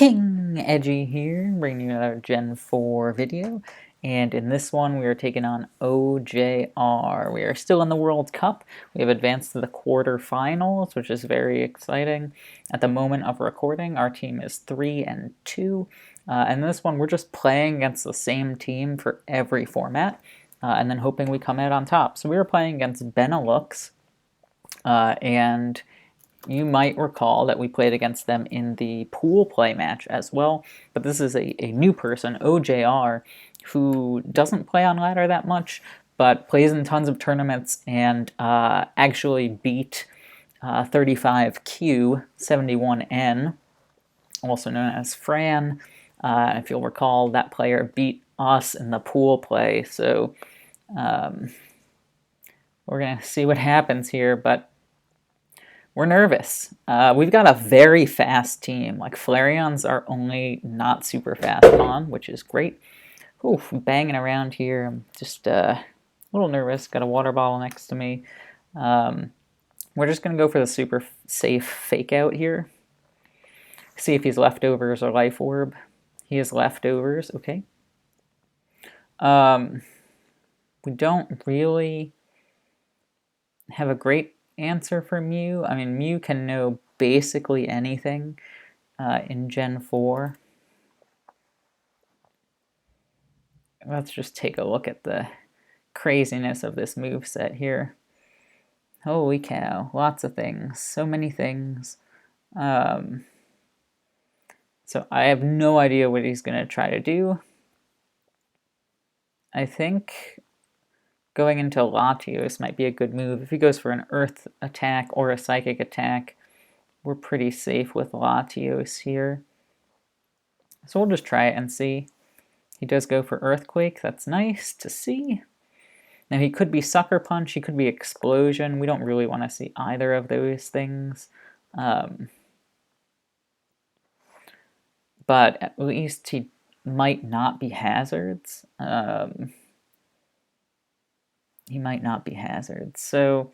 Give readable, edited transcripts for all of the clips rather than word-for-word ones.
King Edgy here, bringing you another Gen 4 video, and in this one we are taking on OJR. We are still in the World Cup. We have advanced to the quarterfinals, which is very exciting. At the moment of recording, our team is 3-2, and this one we're just playing against the same team for every format, and then hoping we come out on top. So we were playing against Benelux, and you might recall that we played against them in the pool play match as well, but this is a new person, OJR, who doesn't play on ladder that much, but plays in tons of tournaments and actually beat 35Q 71N, also known as Fran. If you'll recall, that player beat us in the pool play, so we're going to see what happens here, but we're nervous. We've got a very fast team. Like, Flareons are only not super fast on, which is great. Oof, banging around here. I'm just a little nervous. Got a water bottle next to me. We're just going to go for the super safe fake out here. See if he's leftovers or life orb. He is leftovers. Okay. We don't really have a great answer for Mew. I mean, Mew can know basically anything in Gen 4. Let's just take a look at the craziness of this moveset here. Holy cow, lots of things, so many things. So I have no idea what he's going to try to do. I think going into Latios might be a good move. If he goes for an Earth attack or a Psychic attack, we're pretty safe with Latios here. So we'll just try it and see. He does go for Earthquake. That's nice to see. Now he could be Sucker Punch, he could be Explosion. We don't really want to see either of those things. But at least he might not be Hazards. He might not be Hazards. So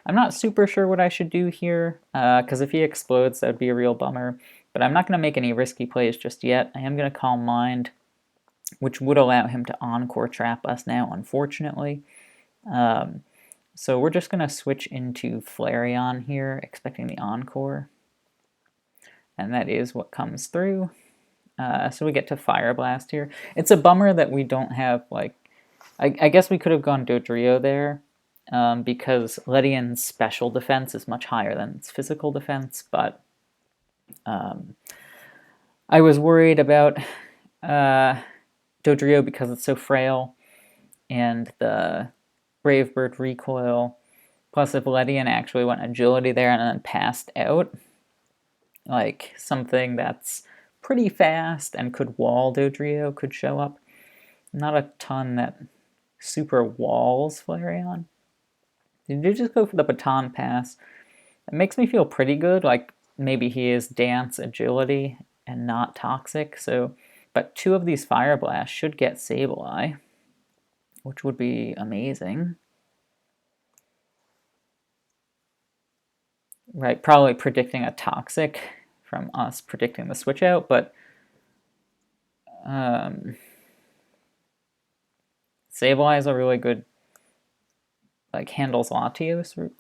I'm not super sure what I should do here, because if he explodes, that would be a real bummer. But I'm not going to make any risky plays just yet. I am going to Calm Mind, which would allow him to Encore Trap us now, unfortunately. So we're just going to switch into Flareon here, expecting the Encore. And that is what comes through. So we get to Fire Blast here. It's a bummer that we don't have, like, I guess we could have gone Dodrio there, because Ledian's special defense is much higher than its physical defense, but I was worried about Dodrio because it's so frail, and the Brave Bird recoil, plus if Ledian actually went Agility there and then passed out, like something that's pretty fast and could wall Dodrio could show up. Not a ton that super walls Flareon. Did you just go for the Baton Pass? It makes me feel pretty good, like maybe he is Dance, Agility, and not Toxic, so, but 2 of these Fire Blasts should get Sableye, which would be amazing. Right, probably predicting a Toxic from us predicting the switch out, but Sableye is a really good, like, handles Latios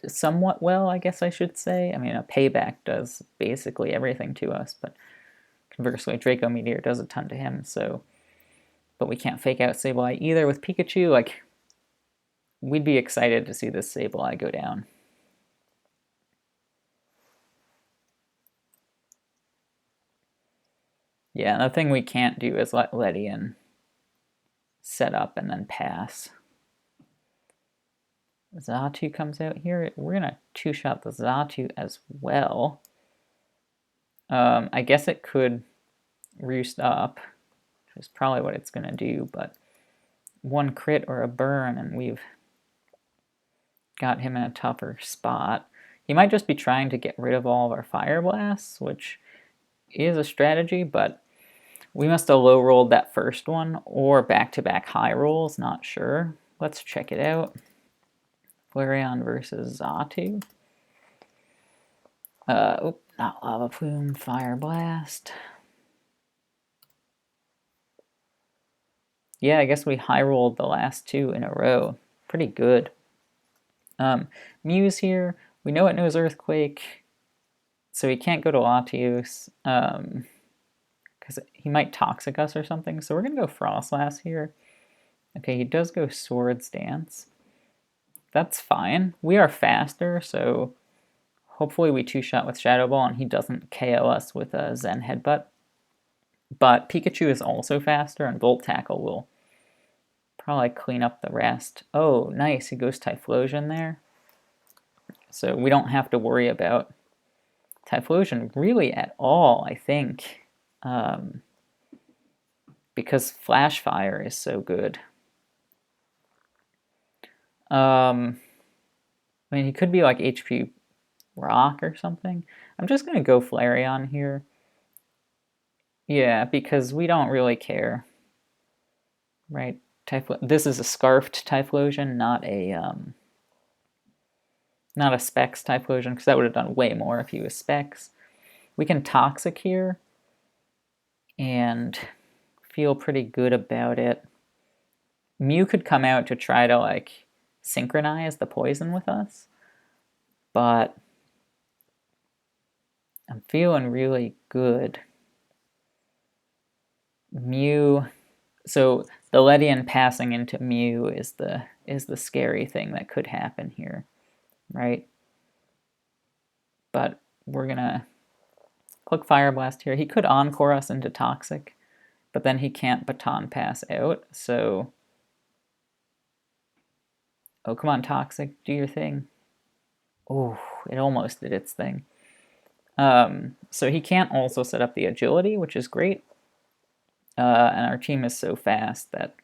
somewhat well, I guess I should say. I mean, a Payback does basically everything to us, but conversely, Draco Meteor does a ton to him, so, but we can't fake out Sableye either with Pikachu. Like, we'd be excited to see this Sableye go down. Yeah, the thing we can't do is let Ledian set up and then pass. Xatu comes out here. We're going to two-shot the Xatu as well. I guess it could roost up, which is probably what it's going to do, but 1 crit or a burn, and we've got him in a tougher spot. He might just be trying to get rid of all of our Fire Blasts, which is a strategy, but we must have low-rolled that first one, or back-to-back high rolls, not sure. Let's check it out. Flareon versus Xatu. Not Lava Plume, Fire Blast. yeah, I guess we high rolled the last 2 in a row. Pretty good. Muse here, we know it knows Earthquake, so he can't go to Latios, because he might Toxic us or something, so we're going to go Frostlass here. Okay, he does go Swords Dance. That's fine. We are faster, so hopefully we 2-shot with Shadow Ball and he doesn't KO us with a Zen Headbutt. But Pikachu is also faster, and Volt Tackle will probably clean up the rest. Oh, nice. He goes Typhlosion there. So we don't have to worry about Typhlosion really at all, I think. Because Flash Fire is so good. I mean, he could be like HP Rock or something. I'm just going to go Flareon here. Yeah, because we don't really care. Right? This is a Scarfed Typhlosion, not a Specs Typhlosion, because that would have done way more if he was Specs. We can Toxic here and feel pretty good about it. Mew could come out to try to, like, synchronize the poison with us, but I'm feeling really good. Mew, so the Ledian passing into Mew is the scary thing that could happen here, right? But we're gonna click Fire Blast here. He could Encore us into Toxic, but then he can't Baton Pass out, so... Oh, come on, Toxic, do your thing. Oh, it almost did its thing. So he can't also set up the Agility, which is great. And our team is so fast that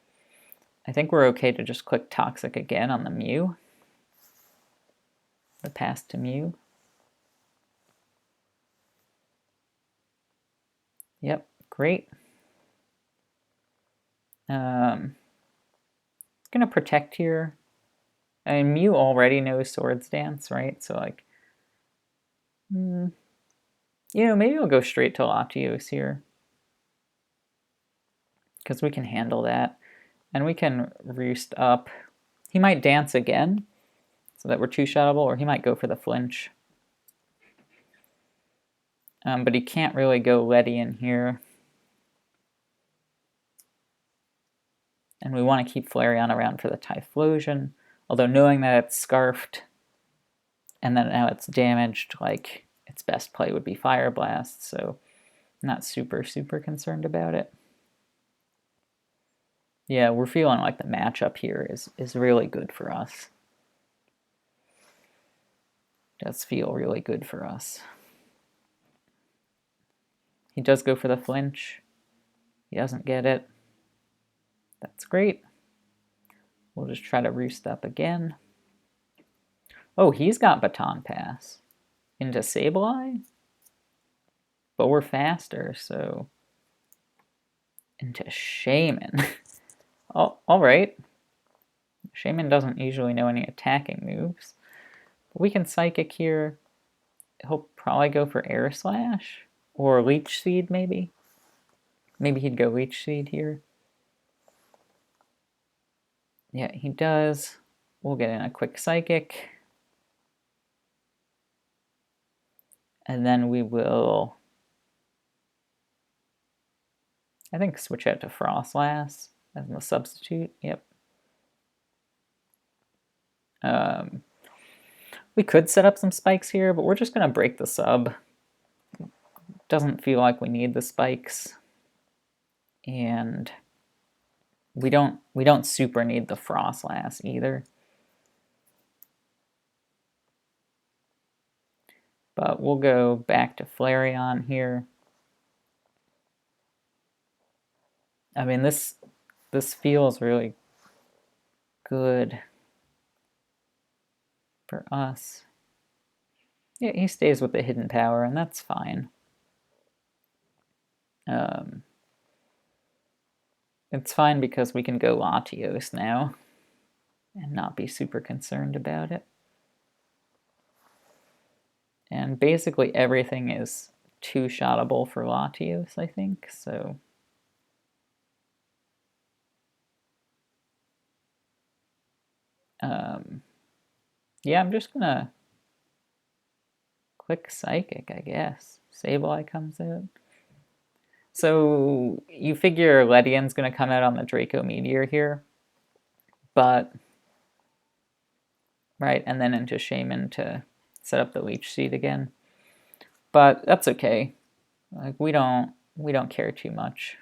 I think we're okay to just click Toxic again on the Mew. The pass to Mew. Yep, great. It's gonna protect here. I mean, Mew already knows Swords Dance, right? So, like, you know, maybe we'll go straight to Latios here, because we can handle that. And we can Roost up. He might Dance again, so that we're 2-shottable, or he might go for the Flinch. But he can't really go Ledian here. And we want to keep Flareon around for the Typhlosion, although knowing that it's Scarfed, and that now it's damaged, like, its best play would be Fire Blast, so I'm not super concerned about it. Yeah, we're feeling like the matchup here is really good for us. It does feel really good for us. He does go for the Flinch. He doesn't get it. That's great. We'll just try to Roost up again. Oh, he's got Baton Pass into Sableye? But we're faster, so... Into Shaman. Oh, alright. Shaman doesn't usually know any attacking moves. But we can Psychic here. He'll probably go for Air Slash. Or Leech Seed, maybe. Maybe he'd go Leech Seed here. Yeah, he does. We'll get in a quick Psychic. And then we will, I think, switch out to Frostlass as the substitute. Yep. We could set up some spikes here, but we're just going to break the sub. Doesn't feel like we need the spikes. And we don't super need the Frostlass either. But we'll go back to Flareon here. I mean, this feels really good for us. Yeah, he stays with the hidden power, and that's fine. It's fine because we can go Latios now and not be super concerned about it. And basically everything is 2-shottable for Latios, I think, so... Yeah, I'm just gonna click Psychic, I guess. Sableye comes out. So you figure Ledian's gonna come out on the Draco Meteor here, but right, and then into Shaman to set up the Leech Seed again. But that's okay. Like we don't care too much.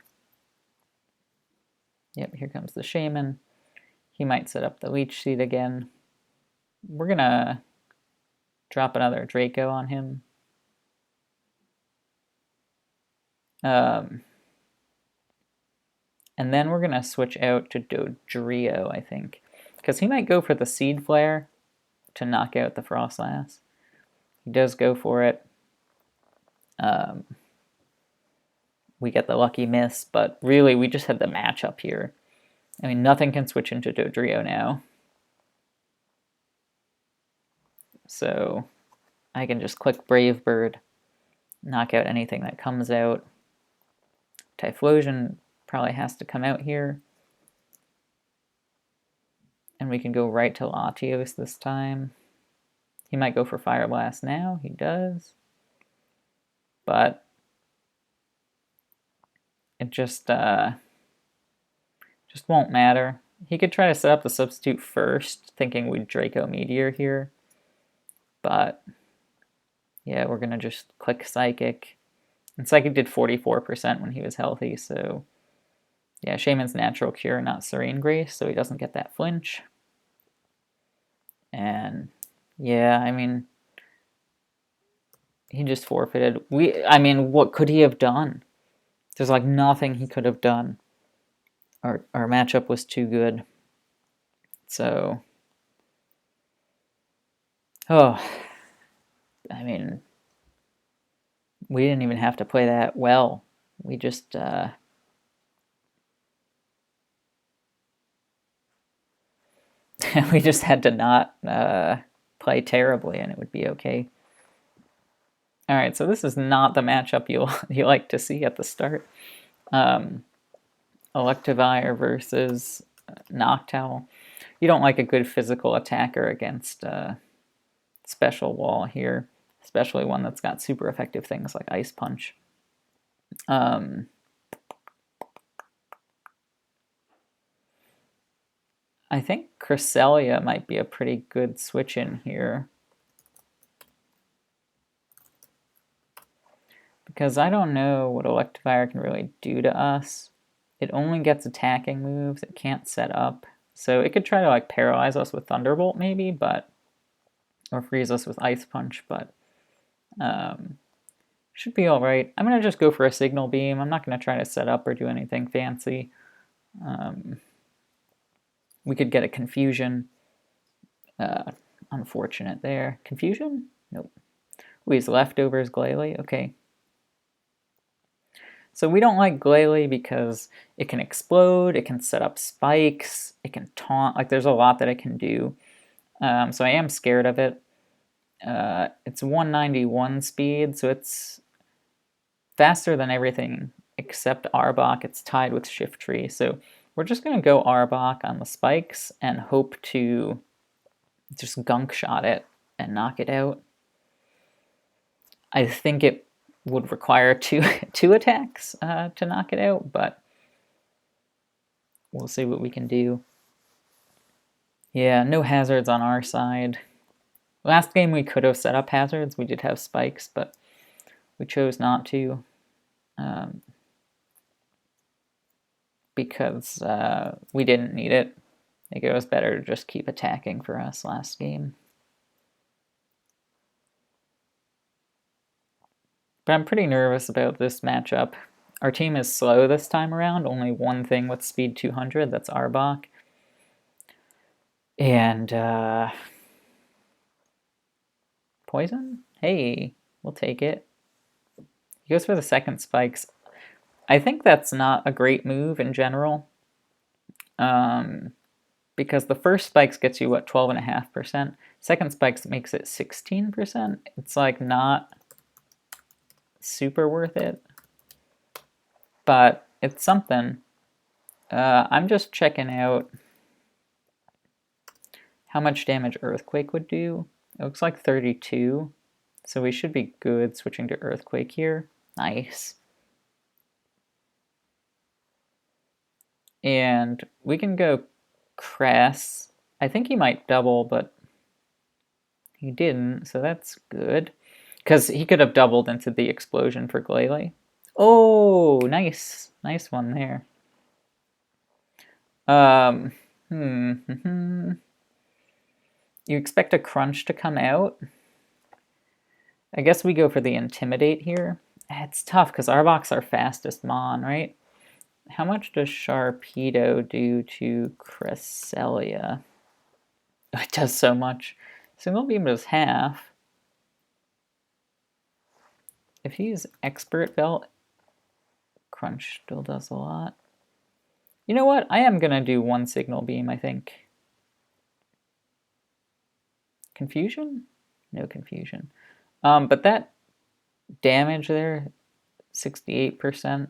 Yep, here comes the Shaman. He might set up the Leech Seed again. We're gonna drop another Draco on him. And then we're gonna switch out to Dodrio, I think. Because he might go for the Seed Flare to knock out the Frostlass. He does go for it. We get the lucky miss, but really we just had the matchup here. I mean, nothing can switch into Dodrio now. So I can just click Brave Bird, knock out anything that comes out. Typhlosion probably has to come out here. And we can go right to Latios this time. He might go for Fire Blast now. He does. But it just won't matter. He could try to set up the substitute first, thinking we'd Draco Meteor here. But yeah, we're going to just click Psychic. And Psychic did 44% when he was healthy, so yeah, Shaman's Natural Cure, not Serene Grace, so he doesn't get that flinch. And yeah, I mean, he just forfeited. I mean, what could he have done? There's like nothing he could have done. Our matchup was too good. So, oh, I mean, we didn't even have to play that well. We just we just had to not play terribly, and it would be okay. All right, so this is not the matchup you like to see at the start. Electivire versus Noctowl. You don't like a good physical attacker against Special Wall here, especially one that's got super effective things like Ice Punch. I think Cresselia might be a pretty good switch in here. Because I don't know what Electivire can really do to us. It only gets attacking moves, it can't set up. So it could try to like paralyze us with Thunderbolt maybe, but or freeze us with Ice Punch, but should be alright. I'm going to just go for a Signal Beam. I'm not going to try to set up or do anything fancy. We could get a Confusion. Unfortunate there. Confusion? Nope. Ooh, he's Leftovers Glalie. Okay. So we don't like Glalie because it can explode, it can set up spikes, it can taunt. Like there's a lot that it can do. So I am scared of it. It's 191 speed, so it's faster than everything except Arbok. It's tied with Shiftry. So we're just going to go Arbok on the spikes and hope to just gunk shot it and knock it out. I think it would require two attacks to knock it out, but we'll see what we can do. Yeah, no hazards on our side. Last game we could have set up hazards. We did have spikes, but we chose not to because we didn't need it. I think it was better to just keep attacking for us last game. But I'm pretty nervous about this matchup. Our team is slow this time around, only one thing with speed 200, that's Arbok. And Poison? Hey, we'll take it. He goes for the second spikes. I think that's not a great move in general. Because the first spikes gets you, what, 12.5%? Second spikes makes it 16%. It's like not super worth it. But it's something. I'm just checking out how much damage Earthquake would do. It looks like 32, so we should be good switching to Earthquake here. Nice. And we can go Cress. I think he might double, but he didn't, so that's good. Because he could have doubled into the explosion for Glalie. Oh, nice. Nice one there. You expect a Crunch to come out? I guess we go for the Intimidate here. It's tough because Arbok's our fastest Mon, right? How much does Sharpedo do to Cresselia? It does so much. Single Beam does half. If he's Expert Belt, Crunch still does a lot. You know what? I am going to do one Signal Beam, I think. Confusion? No confusion. But that damage there, 68%.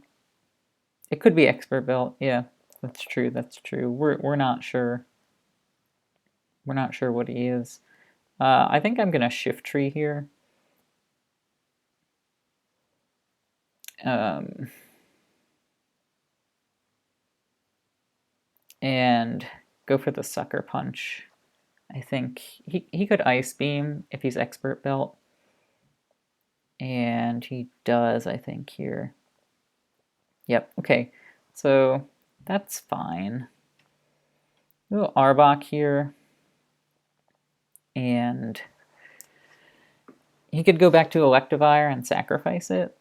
It could be Expert Belt. Yeah, that's true. That's true. We're not sure. We're not sure what he is. I think I'm going to Shift Tree here. And go for the Sucker Punch. I think he could Ice Beam if he's Expert Belt. And he does, I think, here. Yep, okay. So that's fine. We'll Arbok here. And he could go back to Electivire and sacrifice it.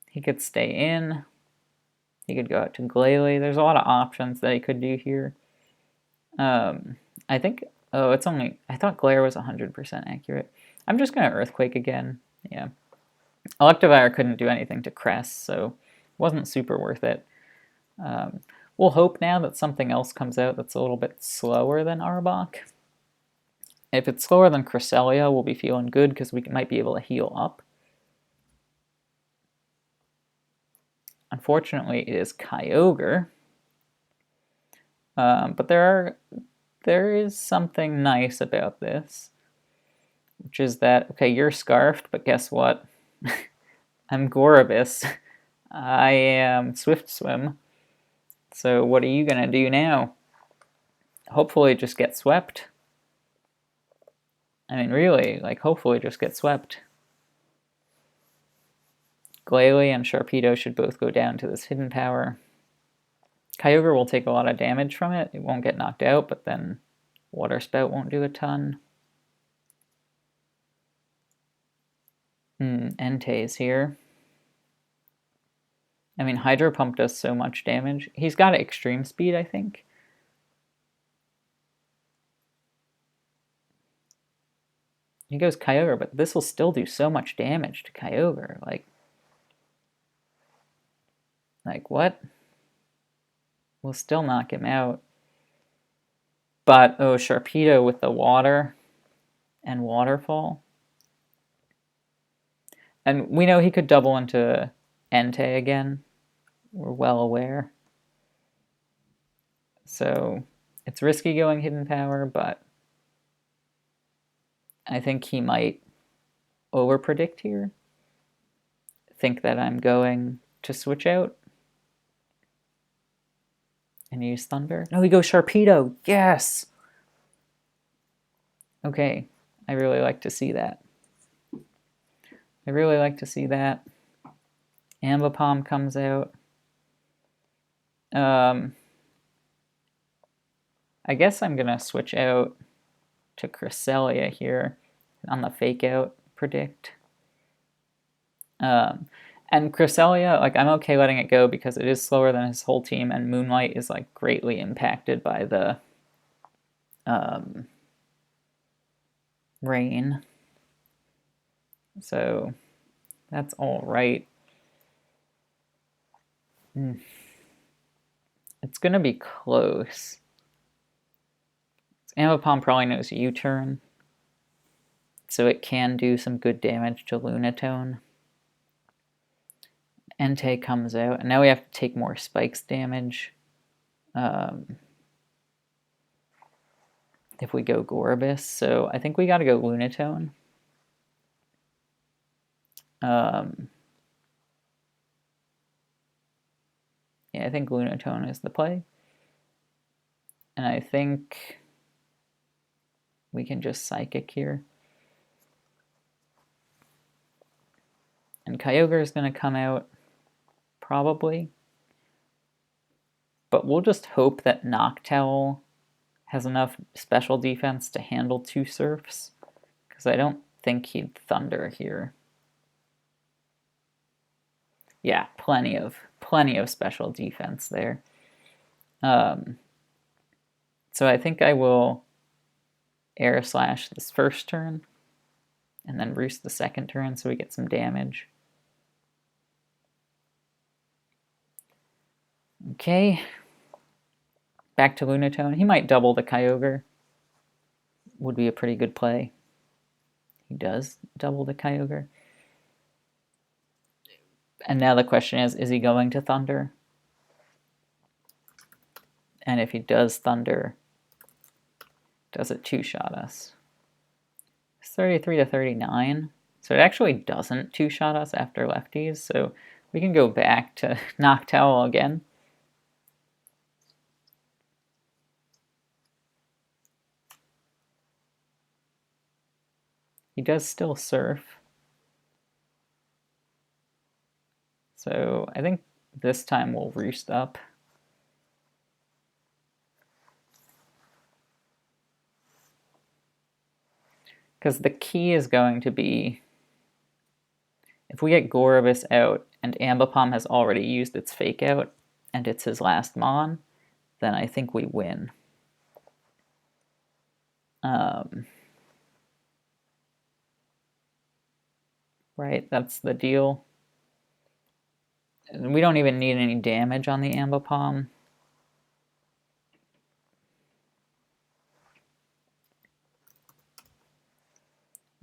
He could stay in. He could go out to Glalie. There's a lot of options that he could do here. I think... Oh, it's only... I thought Glare was 100% accurate. I'm just going to Earthquake again. Yeah. Electivire couldn't do anything to Cress, so it wasn't super worth it. We'll hope now that something else comes out that's a little bit slower than Arbok. If it's slower than Cresselia, we'll be feeling good because we might be able to heal up. Unfortunately, it is Kyogre. But there is something nice about this, which is that, okay, you're Scarfed, but guess what? I'm Gorobus. I am Swift Swim. So what are you going to do now? Hopefully just get swept. I mean, really, like, hopefully just get swept. Glalie and Sharpedo should both go down to this Hidden Power. Kyogre will take a lot of damage from it. It won't get knocked out, but then Water Spout won't do a ton. Entei's here. I mean, Hydro Pump does so much damage. He's got Extreme Speed, I think. He goes Kyogre, but this will still do so much damage to Kyogre. Like what? We'll still knock him out. But, oh, Sharpedo with the Water and Waterfall. And we know he could double into Entei again. We're well aware. So it's risky going Hidden Power, but I think he might overpredict here. Think that I'm going to switch out and use Thunder. No, he goes Sharpedo. Yes! Okay, I really like to see that. I really like to see that. Ambipom comes out. I guess I'm going to switch out to Cresselia here on the Fake Out predict. And Cresselia, like, I'm okay letting it go because it is slower than his whole team, and Moonlight is, like, greatly impacted by the rain. So that's all right. It's going to be close. Ambipom probably knows U-turn, so it can do some good damage to Lunatone. Entei comes out, and now we have to take more Spikes damage. if we go Gorobus. So I think we got to go Lunatone. Yeah, I think Lunatone is the play. And I think we can just Psychic here. And Kyogre is going to come out, probably. But we'll just hope that Noctowl has enough special defense to handle 2 Surfs. Because I don't think he'd Thunder here. Yeah, plenty of special defense there. So I think I will Air Slash this first turn, and then Roost the second turn so we get some damage. Okay. Back to Lunatone. He might double the Kyogre. Would be a pretty good play. He does double the Kyogre. And now the question is he going to Thunder? And if he does Thunder, does it 2-shot us? It's 33 to 39. So it actually doesn't 2-shot us after lefties. So we can go back to Noctowl again. He does still Surf. So I think this time we'll Roost up. Because the key is going to be, if we get Gorobus out and Ambipom has already used its Fake Out and it's his last Mon, then I think we win. Right, that's the deal. We don't even need any damage on the Ambipom.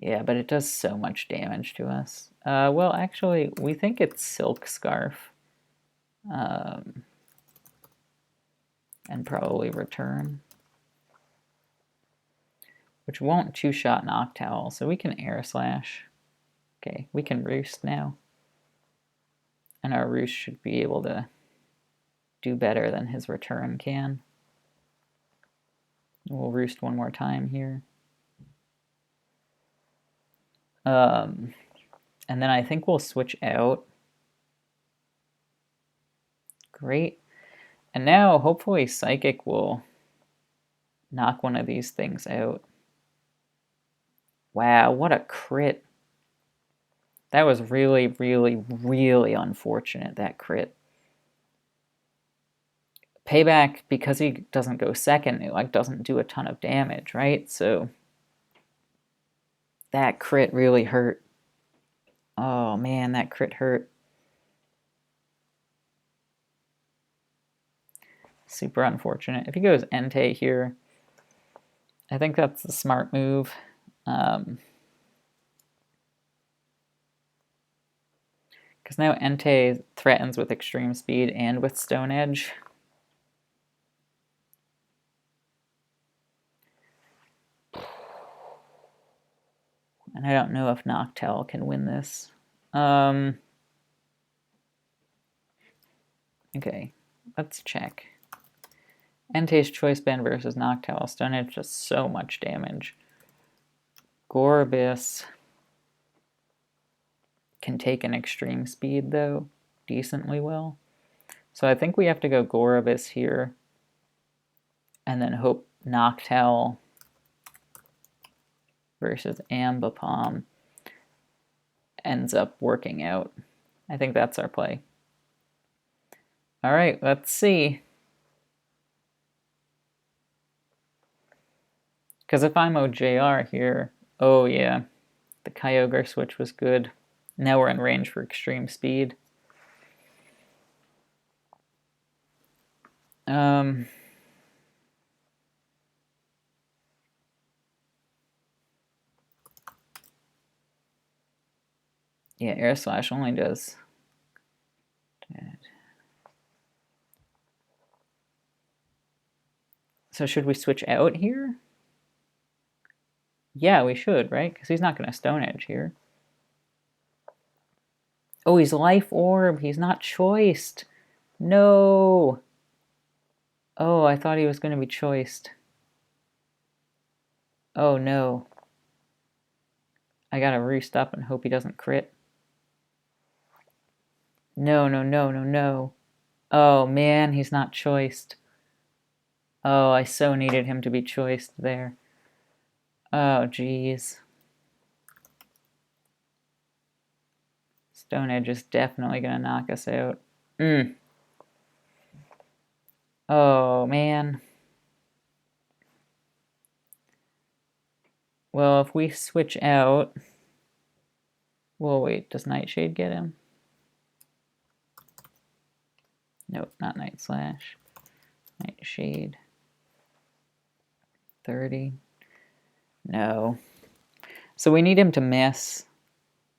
Yeah, but it does so much damage to us. Well, actually, we think it's Silk Scarf. And probably Return. Which won't 2-shot Noctowl, so we can Air Slash. Okay, we can Roost now. And our Roost should be able to do better than his Return can. We'll Roost one more time here. And then I think we'll switch out. Great. And now, hopefully, Psychic will knock one of these things out. Wow, what a crit. That was really, really, really unfortunate, that crit. Payback, because he doesn't go second, it like doesn't do a ton of damage, right? So that crit really hurt. Oh man, that crit hurt. Super unfortunate. If he goes Entei here, I think that's the smart move. Because now Entei threatens with Extreme Speed and with Stone Edge. And I don't know if Noctowl can win this. Okay, let's check. Entei's Choice Band versus Noctowl. Stone Edge does so much damage. Gorobus can take an Extreme Speed, though, decently well. So I think we have to go Gorobus here, and then hope Noctowl versus Ambipom ends up working out. I think that's our play. All right, let's see. Because if I'm OJR here, oh yeah, the Kyogre switch was good. Now we're in range for Extreme Speed. Yeah, Air Slash only does. So should we switch out here? Yeah, we should, right? Because he's not going to Stone Edge here. Oh, he's Life Orb. He's not choiced. No. Oh, I thought he was going to be choiced. Oh, no. I gotta roost up and hope he doesn't crit. No, no, no, no, no. Oh, man, he's not choiced. Oh, I so needed him to be choiced there. Oh, jeez. Stone Edge is definitely gonna knock us out. Oh, man. Well, if we switch out... Well, wait, does Nightshade get him? Nope, not Night Slash. Nightshade. 30. No. So we need him to miss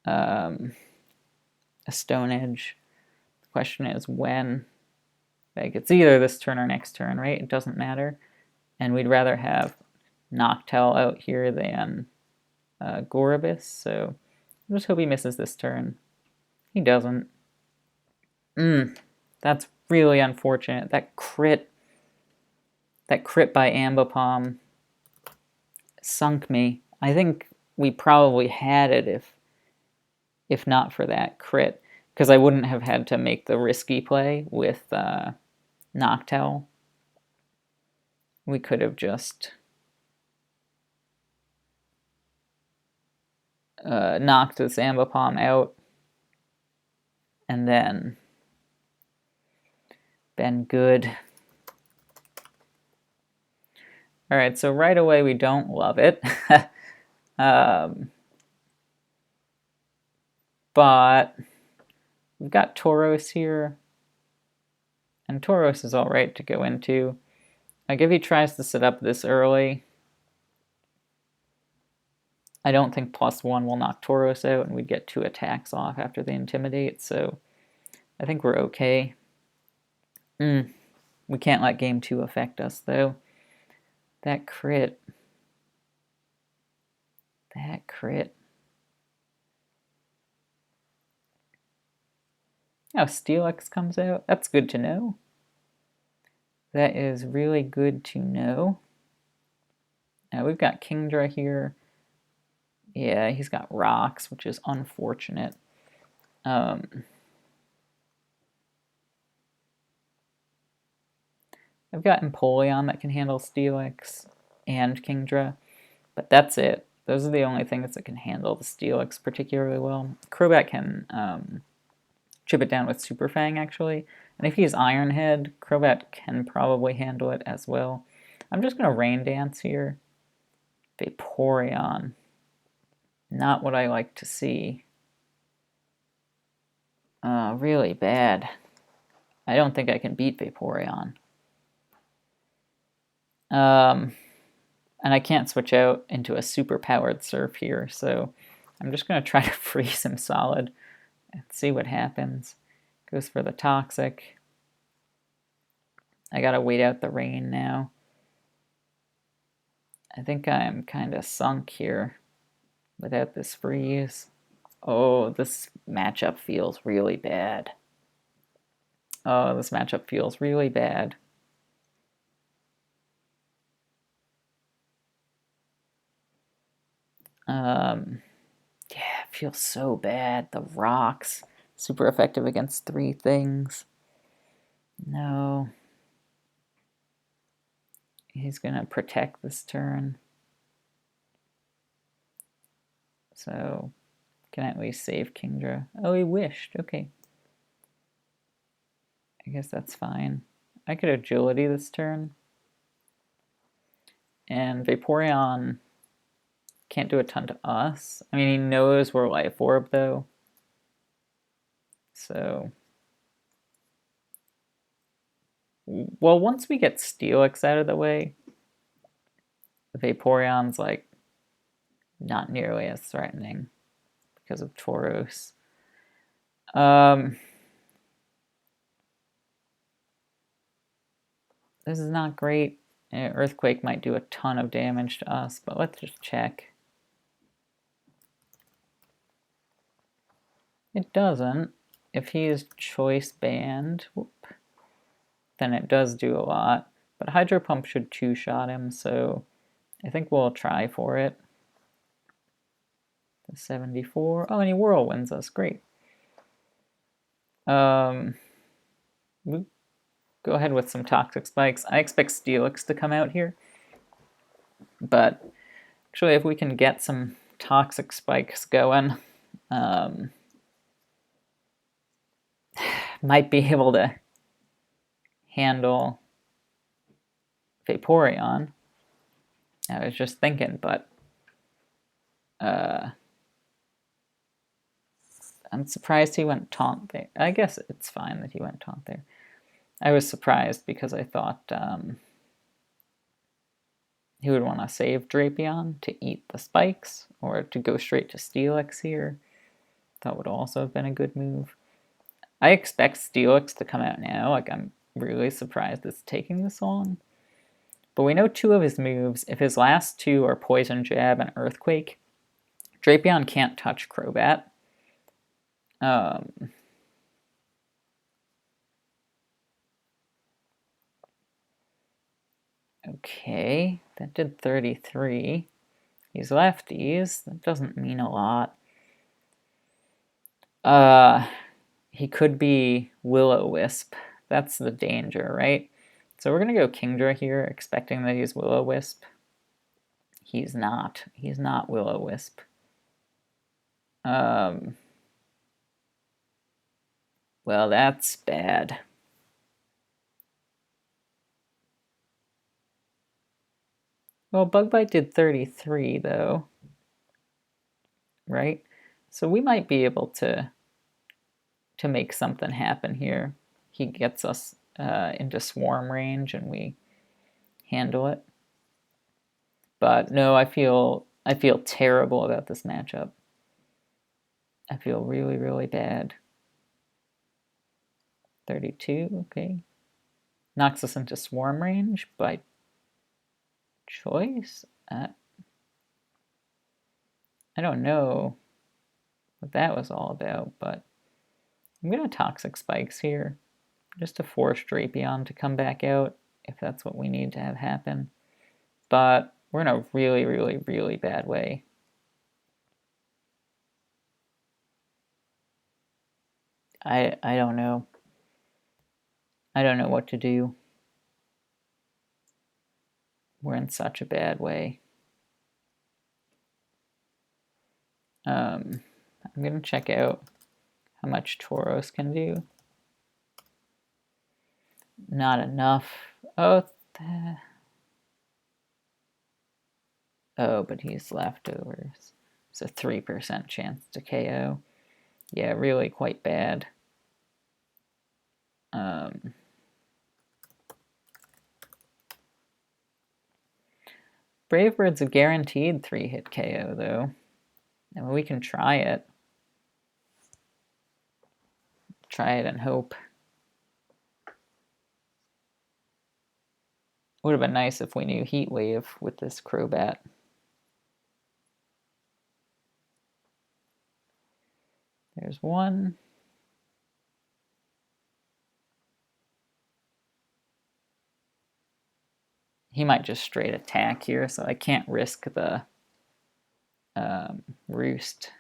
a Stone Edge. The question is when. Like, it's either this turn or next turn, right? It doesn't matter. And we'd rather have Noctowl out here than Gorobus, so I just hope he misses this turn. He doesn't. That's really unfortunate. That crit by Ambipom sunk me. I think we probably had it if not for that crit, because I wouldn't have had to make the risky play with Noctowl. We could have just knocked this Ambipom out and then been good. Alright, so right away we don't love it. But we've got Tauros here. And Tauros is alright to go into. Like, if he tries to sit up this early, I don't think +1 will knock Tauros out, and we'd get 2 attacks off after the Intimidate, so I think we're okay. We can't let Game 2 affect us, though. That crit. That crit. Oh, Steelix comes out. That's good to know. That is really good to know. Now we've got Kingdra here. Yeah, he's got rocks, which is unfortunate. I've got Empoleon that can handle Steelix and Kingdra, but that's it. Those are the only things that can handle the Steelix particularly well. Crobat can chip it down with Super Fang, actually. And if he's Iron Head, Crobat can probably handle it as well. I'm just going to Rain Dance here. Vaporeon. Not what I like to see. Really bad. I don't think I can beat Vaporeon. And I can't switch out into a super-powered Surf here, so I'm just going to try to freeze him solid and see what happens. Goes for the Toxic. I gotta wait out the rain now. I think I'm kind of sunk here without this freeze. Oh, this matchup feels really bad. Oh, this matchup feels really bad. Yeah, it feels so bad. The rocks. Super effective against 3 things. No. He's gonna protect this turn. So, can I at least save Kingdra? Oh, he wished. Okay. I guess that's fine. I could Agility this turn. And Vaporeon can't do a ton to us. I mean, he knows we're Life Orb, though. So... Well, once we get Steelix out of the way, Vaporeon's, like, not nearly as threatening because of Tauros. This is not great. Earthquake might do a ton of damage to us, but let's just check. It doesn't. If he is choice banned, whoop, then it does do a lot. But Hydro Pump should two-shot him, so I think we'll try for it. The 74. Oh, and he whirlwinds us. Great. We'll go ahead with some Toxic Spikes. I expect Steelix to come out here. But actually, if we can get some Toxic Spikes going, might be able to handle Vaporeon. I was just thinking, but I'm surprised he went Taunt there. I guess it's fine that he went Taunt there. I was surprised because I thought he would want to save Drapion to eat the spikes or to go straight to Steelix here. That would also have been a good move. I expect Steelix to come out now. Like, I'm really surprised it's taking this long. But we know two of his moves. If his last two are Poison Jab and Earthquake, Drapion can't touch Crobat. Okay, that did 33. He's lefties. That doesn't mean a lot. He could be Will-O-Wisp. That's the danger, right? So we're going to go Kingdra here, expecting that he's Will-O-Wisp. He's not. He's not Will-O-Wisp. Well, that's bad. Well, Bug Bite did 33, though. Right? So we might be able to make something happen here. He gets us into swarm range and we handle it. But no, I feel terrible about this matchup. I feel really, really bad. 32, okay. Knocks us into swarm range by choice? I don't know what that was all about, but I'm going to Toxic Spikes here just to force Drapion to come back out if that's what we need to have happen. But we're in a really, really, really bad way. I don't know. I don't know what to do. We're in such a bad way. I'm going to check out how much Tauros can do. Not enough. Oh, but he's leftovers. It's a 3% chance to KO. Yeah, really quite bad. Brave Bird's a guaranteed 3-hit KO, though. I mean, we can try it. Try it and hope. Would have been nice if we knew Heat Wave with this Crobat. There's one. He might just straight attack here, so I can't risk the Roost.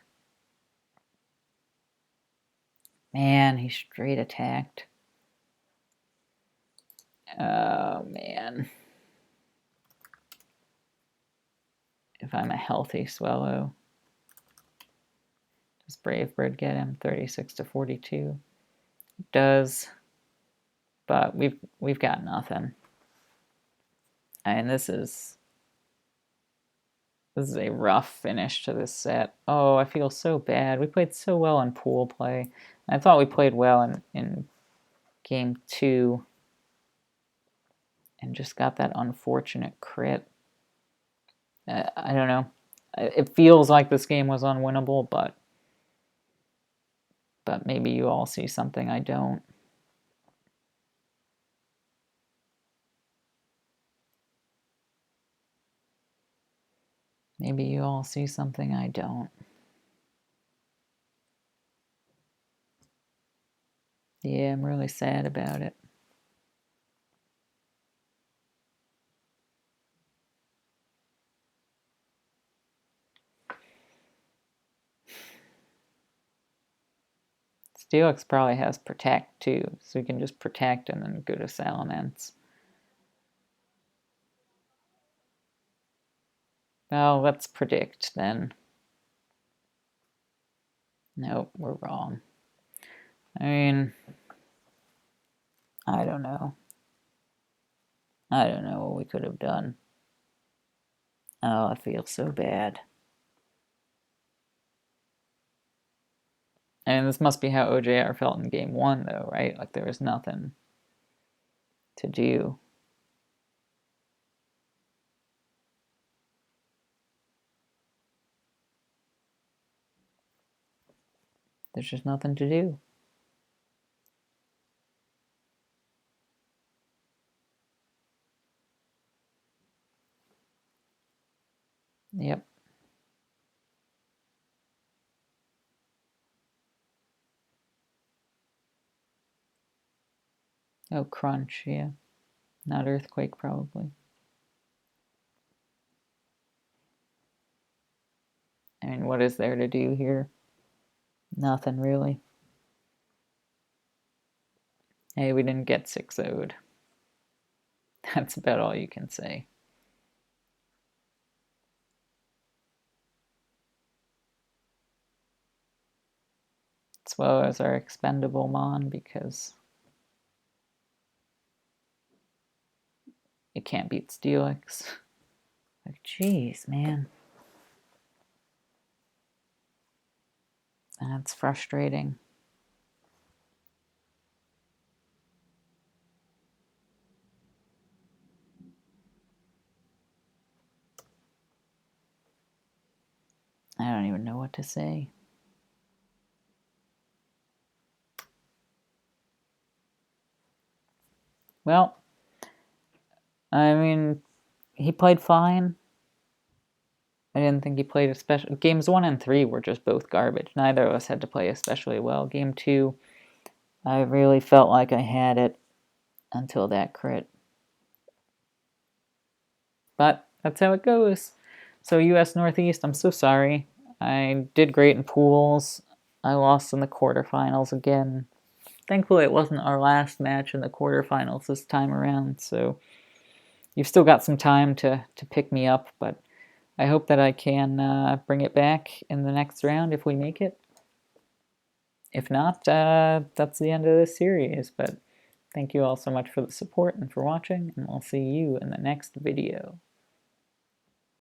Man, he straight attacked. Oh, man. If I'm a healthy Swallow. Does Brave Bird get him? 36 to 42. It does. But we've got nothing. And this is a rough finish to this set. Oh, I feel so bad. We played so well in pool play. I thought we played well in game 2. And just got that unfortunate crit. I don't know. It feels like this game was unwinnable, but maybe you all see something I don't. Maybe you all see something I don't. Yeah, I'm really sad about it. Steelix probably has Protect too, so we can just Protect and then go to Salamence. Well, let's predict then. Nope, we're wrong. I mean, I don't know. I don't know what we could have done. Oh, I feel so bad. And this must be how OJR felt in game one, though, right? Like there was nothing to do. There's just nothing to do. Yep. Oh, Crunch, yeah. Not Earthquake, probably. I mean, what is there to do here? Nothing, really. Hey, we didn't get 6-0'd. That's about all you can say. As well as our expendable Mon, because it can't beat Steelix. Like, jeez, man. That's frustrating. I don't even know what to say. Well, I mean, he played fine. I didn't think he played especially. Games 1 and 3 were just both garbage. Neither of us had to play especially well. Game 2, I really felt like I had it until that crit. But that's how it goes. So US Northeast, I'm so sorry. I did great in pools. I lost in the quarterfinals again. Thankfully, it wasn't our last match in the quarterfinals this time around, so you've still got some time to pick me up, but I hope that I can bring it back in the next round if we make it. If not, that's the end of this series, but thank you all so much for the support and for watching, and I'll see you in the next video.